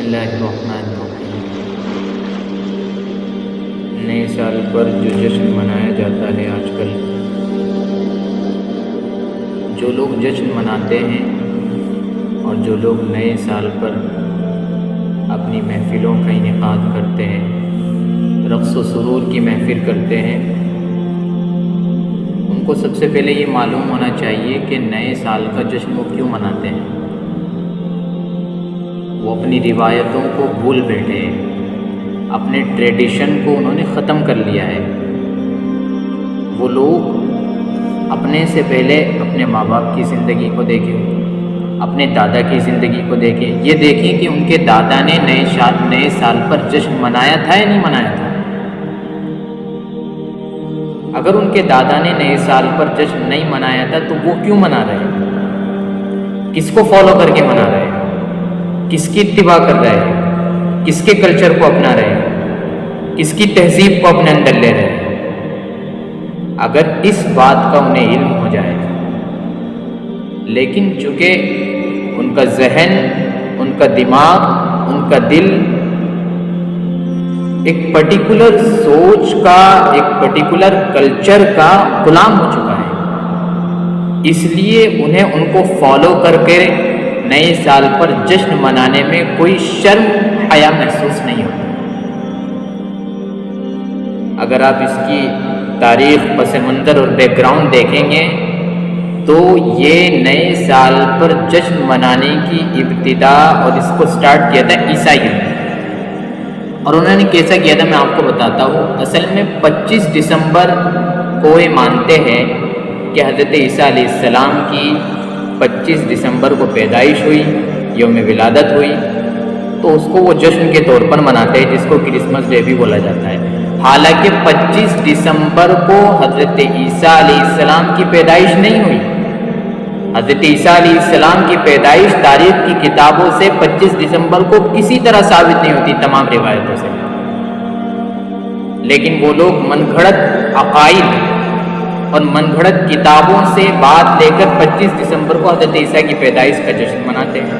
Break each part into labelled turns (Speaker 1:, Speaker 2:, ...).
Speaker 1: اللہ الرحمن الرحیم۔ نئے سال پر جو جشن منایا جاتا ہے آج کل، جو لوگ جشن مناتے ہیں اور جو لوگ نئے سال پر اپنی محفلوں کا انعقاد کرتے ہیں، رقص و سرور کی محفل کرتے ہیں، ان کو سب سے پہلے یہ معلوم ہونا چاہیے کہ نئے سال کا جشن وہ کیوں مناتے ہیں۔ وہ اپنی روایتوں کو بھول بیٹھے ہیں، اپنے ٹریڈیشن کو انہوں نے ختم کر لیا ہے۔ وہ لوگ اپنے سے پہلے اپنے ماں باپ کی زندگی کو دیکھیں، اپنے دادا کی زندگی کو دیکھیں، یہ دیکھیں کہ ان کے دادا نے نئے سال پر جشن منایا تھا یا نہیں منایا تھا۔ اگر ان کے دادا نے نئے سال پر جشن نہیں منایا تھا تو وہ کیوں منا رہے ہیں؟ کس کو فالو کر کے منا رہے ہیں؟ کس کی اتباع کر رہے ہیں؟ کس کے کلچر کو اپنا رہے ہیں؟ کس کی تہذیب کو اپنے اندر لے رہے ہیں؟ اگر اس بات کا انہیں علم ہو جائے، لیکن چونکہ ان کا ذہن، ان کا دماغ، ان کا دل ایک پرٹیکولر سوچ کا، ایک پرٹیکولر کلچر کا غلام ہو چکا ہے، اس لیے انہیں ان کو فالو کر کے نئے سال پر جشن منانے میں کوئی شرم حیا محسوس نہیں ہوتا۔ اگر آپ اس کی تاریخ، پس منظر اور بیک گراؤنڈ دیکھیں گے تو یہ نئے سال پر جشن منانے کی ابتدا اور اس کو سٹارٹ کیا تھا عیسائیوں نے، اور انہوں نے کیسا کیا تھا میں آپ کو بتاتا ہوں۔ اصل میں 25 دسمبر کو یہ مانتے ہیں کہ حضرت عیسیٰ علیہ السلام کی 25 دسمبر کو پیدائش ہوئی، یوم ولادت ہوئی، تو اس کو وہ جشن کے طور پر مناتے ہیں، جس کو کرسمس ڈے بھی بولا جاتا ہے۔ حالانکہ 25 دسمبر کو حضرت عیسیٰ علیہ السلام کی پیدائش نہیں ہوئی۔ حضرت عیسیٰ علیہ السلام کی پیدائش تاریخ کی کتابوں سے 25 دسمبر کو کسی طرح ثابت نہیں ہوتی، تمام روایتوں سے، لیکن وہ لوگ من گھڑت عقائد اور من گھڑت کتابوں سے بات لے کر 25 دسمبر کو حضرت عیسیٰ کی پیدائش کا جشن مناتے ہیں۔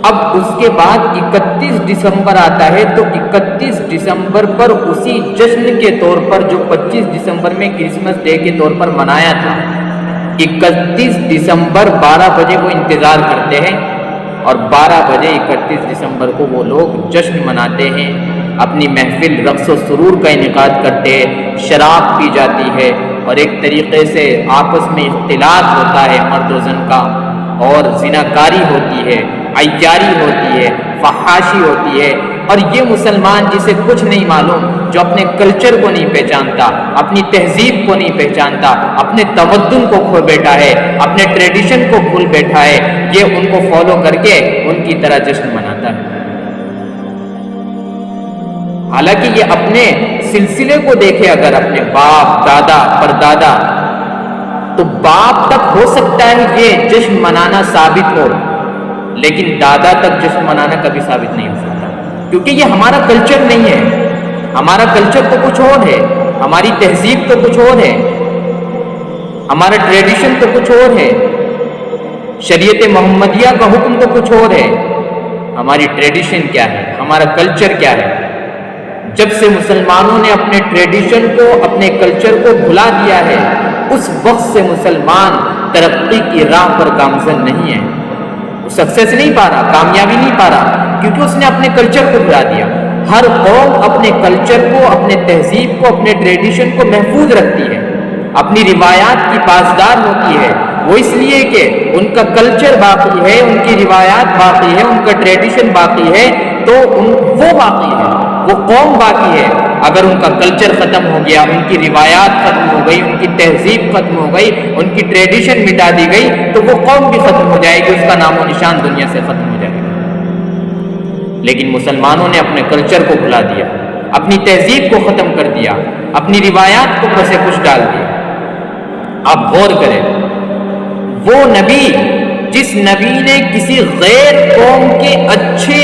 Speaker 1: اب اس کے بعد 31 دسمبر آتا ہے، تو 31 دسمبر پر اسی جشن کے طور پر جو 25 دسمبر میں کرسمس ڈے کے طور پر منایا تھا، 31 دسمبر 12 بجے کو انتظار کرتے ہیں، اور 12 بجے 31 دسمبر کو وہ لوگ جشن مناتے ہیں، اپنی محفل رقص و سرور کا انعقاد کرتے ہیں، شراب پی جاتی ہے، اور ایک طریقے سے آپس میں اختلاط ہوتا ہے مرد و زن کا، اور زناکاری ہوتی ہے، عیاری ہوتی ہے، فحاشی ہوتی ہے۔ اور یہ مسلمان جسے کچھ نہیں معلوم، جو اپنے کلچر کو نہیں پہچانتا، اپنی تہذیب کو نہیں پہچانتا، اپنے تمدن کو کھو بیٹھا ہے، اپنے ٹریڈیشن کو بھول بیٹھا ہے، یہ ان کو فالو کر کے ان کی طرح جشن مناتا ہے۔ حالانکہ یہ اپنے سلسلے کو دیکھے، اگر اپنے باپ، دادا، پردادا، تو باپ تک ہو سکتا ہے یہ جشن منانا ثابت ہو، لیکن دادا تک جشن منانا کبھی ثابت نہیں ہو سکتا، کیونکہ یہ ہمارا کلچر نہیں ہے۔ ہمارا کلچر تو کچھ اور ہے، ہماری تہذیب تو کچھ اور ہے، ہمارا ٹریڈیشن تو کچھ اور ہے، شریعت محمدیہ کا حکم تو کچھ اور ہے۔ ہماری ٹریڈیشن کیا ہے، ہمارا کلچر کیا ہے؟ جب سے مسلمانوں نے اپنے ٹریڈیشن کو، اپنے کلچر کو بھلا دیا ہے، اس وقت سے مسلمان ترقی کی راہ پر گامزن نہیں ہے، وہ سکسیس نہیں پا رہا، کامیابی نہیں پا رہا، کیونکہ اس نے اپنے کلچر کو بھلا دیا۔ ہر قوم اپنے کلچر کو، اپنے تہذیب کو، اپنے ٹریڈیشن کو محفوظ رکھتی ہے، اپنی روایات کی پاسدار ہوتی ہے، وہ اس لیے کہ ان کا کلچر باقی ہے، ان کی روایات باقی ہے، ان کا ٹریڈیشن باقی ہے، تو وہ باقی ہے، وہ قوم باقی ہے۔ اگر ان کا کلچر ختم ہو گیا، ان کی روایات ختم ہو گئی، ان کی تہذیب ختم ہو گئی، ان کی ٹریڈیشن مٹا دی گئی، تو وہ قوم بھی ختم ہو جائے گی، اس کا نام و نشان دنیا سے ختم ہو جائے گا۔ لیکن مسلمانوں نے اپنے کلچر کو بھلا دیا، اپنی تہذیب کو ختم کر دیا، اپنی روایات کو پسے پش ڈال دیا۔ آپ غور کریں، وہ نبی، جس نبی نے کسی غیر قوم کے اچھے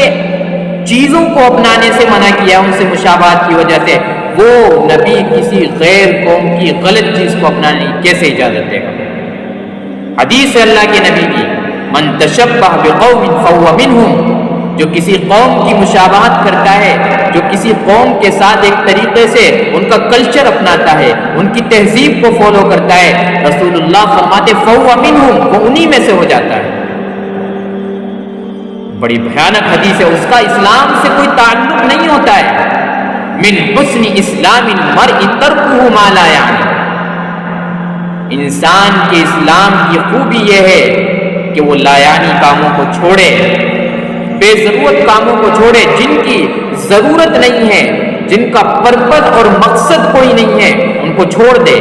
Speaker 1: چیزوں کو اپنانے سے منع کیا ان سے مشابہت کی وجہ سے، وہ نبی کسی غیر قوم کی غلط چیز کو اپنانے کی کیسے اجازت دے گا؟ حدیث ہے اللہ کے نبی کی، من تشبہ بقوم فہو منہم، جو کسی قوم کی مشابہت کرتا ہے، جو کسی قوم کے ساتھ ایک طریقے سے ان کا کلچر اپناتا ہے، ان کی تہذیب کو فالو کرتا ہے، رسول اللہ فرماتے فَهُوَ مِنْهُمْ، وہ انہی میں سے ہو جاتا ہے۔ بڑی بھیانک حدیث ہے، اس کا اسلام سے کوئی تعلق نہیں ہوتا ہے۔ من حسن اسلام المرء ترکہ ما لا یعنی، انسان کے اسلام کی خوبی یہ ہے کہ وہ لایانی کاموں کو چھوڑے، بے ضرورت کاموں کو چھوڑے، جن کی ضرورت نہیں ہے، جن کا پرپس اور مقصد کوئی نہیں ہے، ان کو چھوڑ دے۔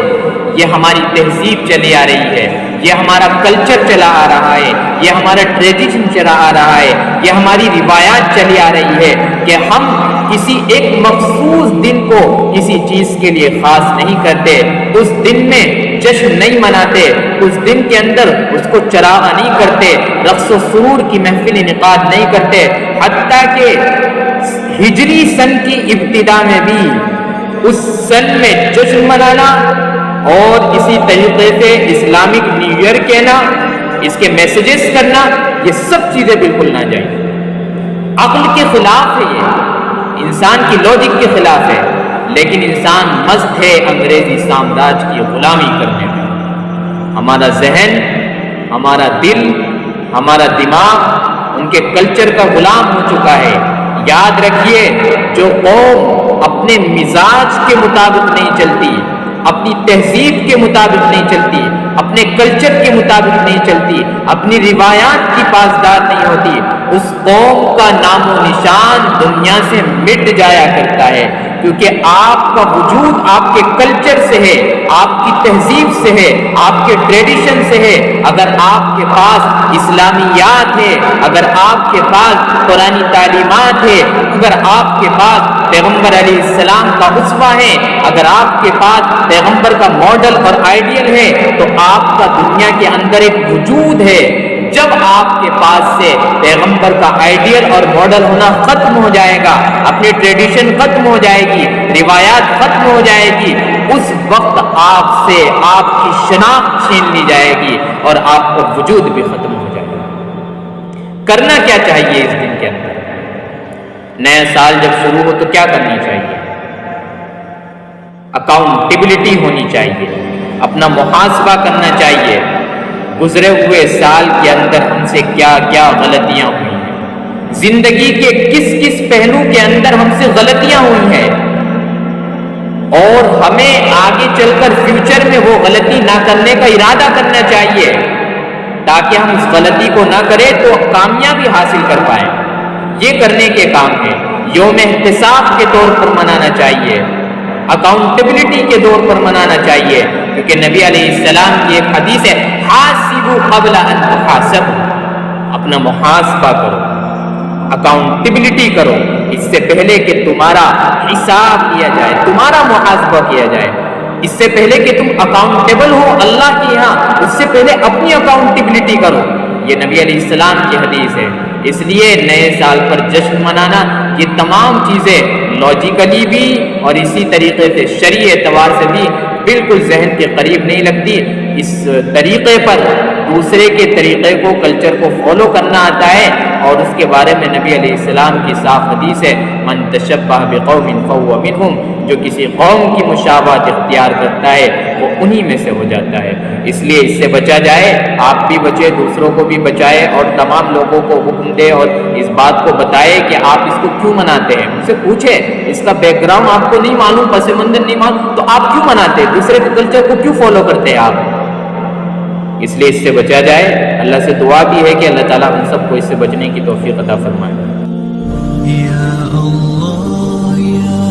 Speaker 1: یہ ہماری تہذیب چلی آ رہی ہے، یہ ہمارا کلچر چلا آ رہا ہے، یہ ہمارا ٹریڈیشن چلا آ رہا ہے، یہ ہماری روایات چلی آ رہی ہے کہ ہم کسی ایک مخصوص دن کو کسی چیز کے لیے خاص نہیں کرتے، اس دن میں جشن نہیں مناتے، اس دن کے اندر اس کو چراغاں نہیں کرتے، رقص و سرور کی محفل انعقاد نہیں کرتے، حتیٰ کہ ہجری سن کی ابتدا میں بھی اس سن میں جشن منانا اور اسی طریقے سے اسلامک نیو ایئر کہنا، اس کے میسیجز کرنا، یہ سب چیزیں بالکل ناجائز، عقل کے خلاف ہے، یہ انسان کی لاجک کے خلاف ہے، لیکن انسان مست ہے انگریزی سامراج کی غلامی کرنے میں۔ ہمارا ذہن، ہمارا دل، ہمارا دماغ ان کے کلچر کا غلام ہو چکا ہے۔ یاد رکھیے، جو قوم اپنے مزاج کے مطابق نہیں چلتی، اپنی تہذیب کے مطابق نہیں چلتی، اپنے کلچر کے مطابق نہیں چلتی، اپنی روایات کی پاسدار نہیں ہوتی، اس قوم کا نام و نشان دنیا سے مٹ جایا کرتا ہے، کیونکہ آپ کا وجود آپ کے کلچر سے ہے، آپ کی تہذیب سے ہے، آپ کے ٹریڈیشن سے ہے۔ اگر آپ کے پاس اسلامیات ہے، اگر آپ کے پاس قرآنی تعلیمات ہے، اگر آپ کے پاس پیغمبر علیہ السلام کا اسوہ ہے، اگر آپ کے پاس پیغمبر کا ماڈل اور آئیڈیل ہے، تو آپ کا دنیا کے اندر ایک وجود ہے۔ جب آپ کے پاس سے پیغمبر کا آئیڈیل اور ماڈل ہونا ختم ہو جائے گا، اپنی ٹریڈیشن ختم ہو جائے گی، روایات ختم ہو جائے گی، اس وقت آپ سے آپ کی شناخت چھین لی جائے گی اور آپ کا وجود بھی ختم ہو جائے گا۔ کرنا کیا چاہیے اس دن کے اندر؟ نیا سال جب شروع ہو تو کیا کرنی چاہیے؟ اکاؤنٹیبلٹی ہونی چاہیے، اپنا محاسبہ کرنا چاہیے، گزرے ہوئے سال کے اندر ہم سے کیا کیا غلطیاں ہوئی ہیں، زندگی کے کس کس پہلو کے اندر ہم سے غلطیاں ہوئی ہیں، اور ہمیں آگے چل کر فیوچر میں وہ غلطی نہ کرنے کا ارادہ کرنا چاہیے، تاکہ ہم اس غلطی کو نہ کریں تو کامیابی حاصل کر پائیں۔ یہ کرنے کے کام ہے۔ یوم احتساب کے طور پر منانا چاہیے، اکاؤنٹیبلٹی کے طور پر منانا چاہیے، کیونکہ نبی علیہ السلام کی ایک حدیث ہے، حاسبوا قبل ان تحاسبوا، اپنا محاسبہ کرو، اکاؤنٹیبلٹی کرو، اس سے پہلے کہ تمہارا حساب لیا جائے، تمہارا محاسبہ کیا جائے، اس سے پہلے کہ تم اکاؤنٹیبل ہو اللہ کے یہاں، اس سے پہلے اپنی اکاؤنٹیبلٹی کرو۔ یہ نبی علیہ السلام کی حدیث ہے۔ اس لیے نئے سال پر جشن منانا، یہ تمام چیزیں لاجیکلی بھی اور اسی طریقے سے شرعی اعتبار سے بھی بالکل ذہن کے قریب نہیں لگتی۔ اس طریقے پر دوسرے کے طریقے کو، کلچر کو فالو کرنا آتا ہے، اور اس کے بارے میں نبی علیہ السلام کی صاف حدیث ہے، من تشبہ بقوم فہو منہم، جو کسی قوم کی مشابہت اختیار کرتا ہے وہ انہی میں سے ہو جاتا ہے۔ اس لیے اس سے بچا جائے، آپ بھی بچے، دوسروں کو بھی بچائے، اور تمام لوگوں کو حکم دے اور اس بات کو بتائے کہ آپ اس کو کیوں مناتے ہیں۔ ان سے پوچھے، اس کا بیک گراؤنڈ آپ کو نہیں معلوم، پس منظر نہیں معلوم، تو آپ کیوں مناتے ہیں؟ دوسرے کے کلچر کو کیوں فالو کرتے ہیں آپ؟ اس لیے اس سے بچا جائے۔ اللہ سے دعا بھی ہے کہ اللہ تعالیٰ ہم سب کو اس سے بچنے کی توفیق عطا فرمائے۔
Speaker 2: یا اللہ یا